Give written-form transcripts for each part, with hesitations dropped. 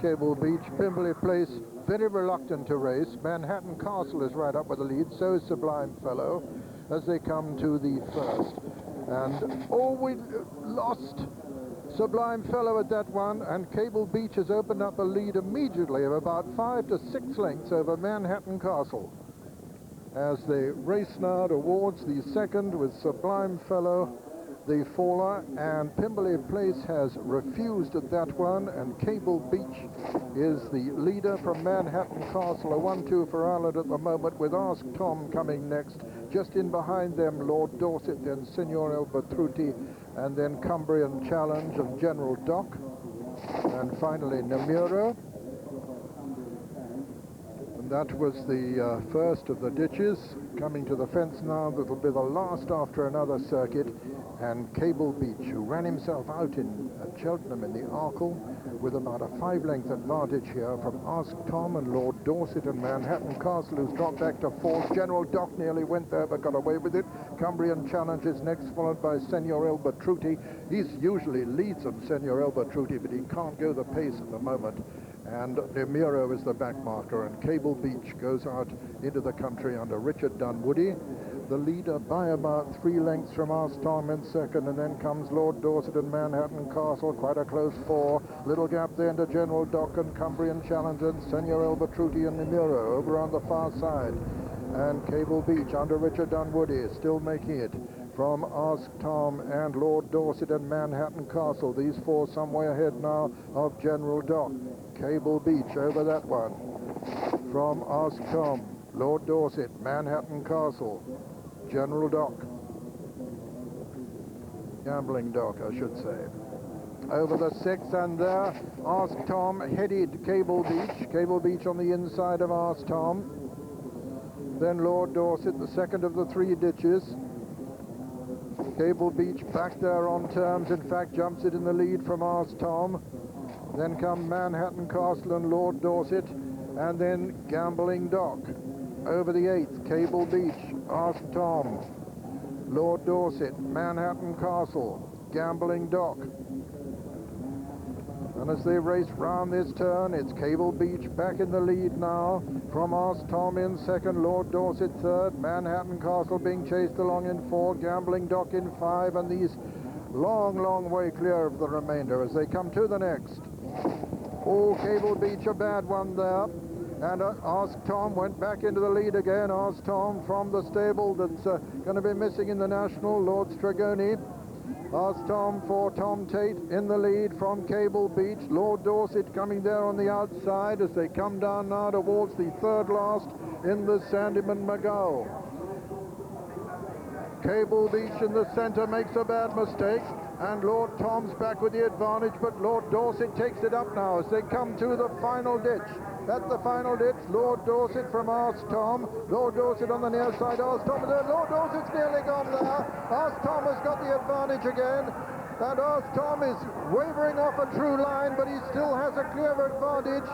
Cable Beach. Pimbley Place, very reluctant to race. Manhattan Castle is right up with the lead, so is Sublime Fellow as they come to the first. And, oh, we lost Sublime Fellow at that one, and Cable Beach has opened up a lead immediately of about 5 to 6 lengths over Manhattan Castle as they race now towards the second with Sublime Fellow, the faller, and Pimbley Place has refused at that one, and Cable Beach is the leader from Manhattan Castle. A 1-2 for Ireland at the moment, with Ask Tom coming next. Just in behind them, Lord Dorcet, then Senor Betrutti, and then Cumbrian Challenge and General Doc, and finally Namuro. And that was the first of the ditches. Coming to the fence now, that'll be the last after another circuit. And Cable Beach, who ran himself out in Cheltenham in the Arkle with about a 5-length advantage here from Ask Tom and Lord Dorset and Manhattan Castle, who's dropped back to fourth. General Doc nearly went there but got away with it. Cumbrian Challenge is next, followed by Senor Betrutti. He usually leads them, Senor Betrutti, but he can't go the pace at the moment. And Namuro is the back marker, and Cable Beach goes out into the country under Richard Dunwoody, the leader by about 3 lengths from Ask Tom in second, and then comes Lord Dorset and Manhattan Castle, quite a close 4. Little gap there into General Doc and Cumbrian Challenge and Senor Betrutti and Namuro over on the far side. And Cable Beach under Richard Dunwoody still making it from Ask Tom and Lord Dorset and Manhattan Castle. These 4 some way ahead now of General Doc. Cable Beach over that one from Ask Tom, Lord Dorset, Manhattan Castle, General Doc, Gambling Doc, I should say. Over the 6th, and there Ask Tom headed Cable Beach on the inside of Ask Tom. Then Lord Dorset, the second of the 3 ditches. Cable Beach back there on terms, in fact jumps it in the lead from Ask Tom. Then come Manhattan Castle and Lord Dorset, and then Gambling Doc. Over the 8th, Cable Beach, Ask Tom, Lord Dorset, Manhattan Castle, Gambling Doc. And as they race round this turn, it's Cable Beach back in the lead now, from Ask Tom in second, Lord Dorset third, Manhattan Castle being chased along in 4, Gambling Doc in 5, and these long way clear of the remainder as they come to the next. Oh, Cable Beach, a bad one there. And Ask Tom went back into the lead again. Ask Tom from the stable that's going to be missing in the National, Lord Stragoni. Ask Tom for Tom Tate in the lead from Cable Beach. Lord Dorset coming there on the outside as they come down now towards the 3rd last in the Sandeman Magull. Cable Beach in the centre makes a bad mistake, and Lord Tom's back with the advantage, but Lord Dorset takes it up now as they come to the final ditch. At the final ditch, Lord Dorset from Ask Tom. Lord Dorset on the near side, Ask Tom is there. Lord Dorset's nearly gone there. Ask Tom has got the advantage again, and Ask Tom is wavering off a true line, but he still has a clear advantage.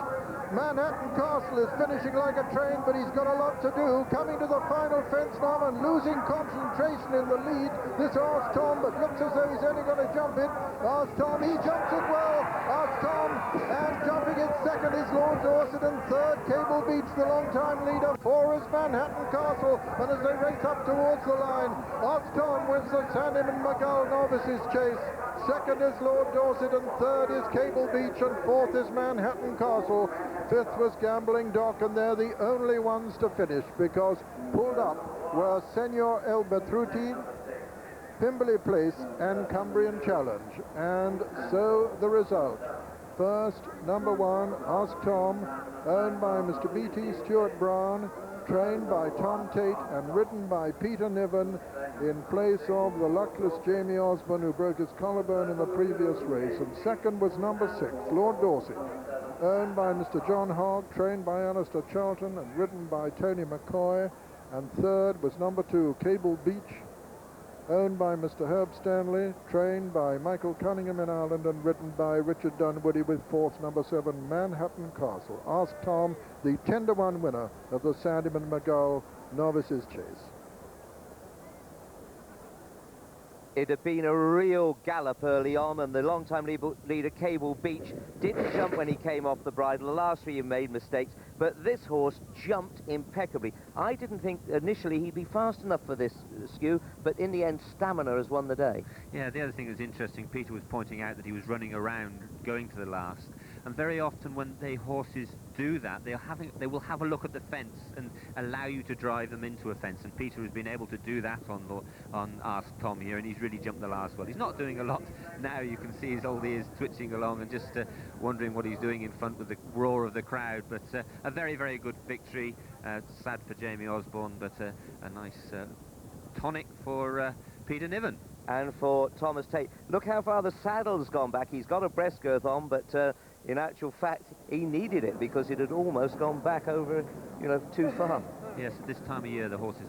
Manhattan Castle is finishing like a train, but he's got a lot to do. Coming to the final fence now and losing concentration in the lead. This Ask Tom, but looks as though he's only going to jump it. Ask Tom, he jumps it well. Ask Tom, and jumping it second is Lord Dorset, and third Cable Beach, the long-time leader. 4 is Manhattan Castle, and as they race up towards the line, Ask Tom wins the Sandeman Magull Novices chase. Second is Lord Dorset, and third is Cable Beach, and 4th is Manhattan Castle. 5th was Gambling Doc, and they're the only ones to finish, because pulled up were Senor Betrutti, Pimbley Place and Cumbrian Challenge. And so the result. First, number 1, Ask Tom, owned by Mr. B.T. Stuart Brown, trained by Tom Tate and ridden by Peter Niven in place of the luckless Jamie Osborne, who broke his collarbone in the previous race. And second was number 6, Lord Dorset, owned by Mr. John Hogg, trained by Alistair Charlton and ridden by Tony McCoy. And third was number 2, Cable Beach, owned by Mr. Herb Stanley, trained by Michael Cunningham in Ireland and ridden by Richard Dunwoody, with 4th, number 7, Manhattan Castle. Ask Tom, the 10-to-1 winner of the Sandeman Magull Novices Chase. It had been a real gallop early on, and the long-time leader, Cable Beach, didn't jump when he came off the bridle. The last three made mistakes, but this horse jumped impeccably. I didn't think initially he'd be fast enough for this skew, but in the end, stamina has won the day. Yeah, the other thing that's interesting, Peter was pointing out that he was running around going to the last, and very often when the horses do that, they will have a look at the fence and allow you to drive them into a fence, and Peter has been able to do that on Ask Tom here, and he's really jumped the last well. He's not doing a lot now. You can see his old ears twitching along and just wondering what he's doing in front with the roar of the crowd, but a very, very good victory. Sad for Jamie Osborne, but a nice tonic for Peter Niven. And for Thomas Tate. Look how far the saddle's gone back. He's got a breast girth on, but in actual fact, he needed it because it had almost gone back over, you know, too far. Yes, at this time of year, the horses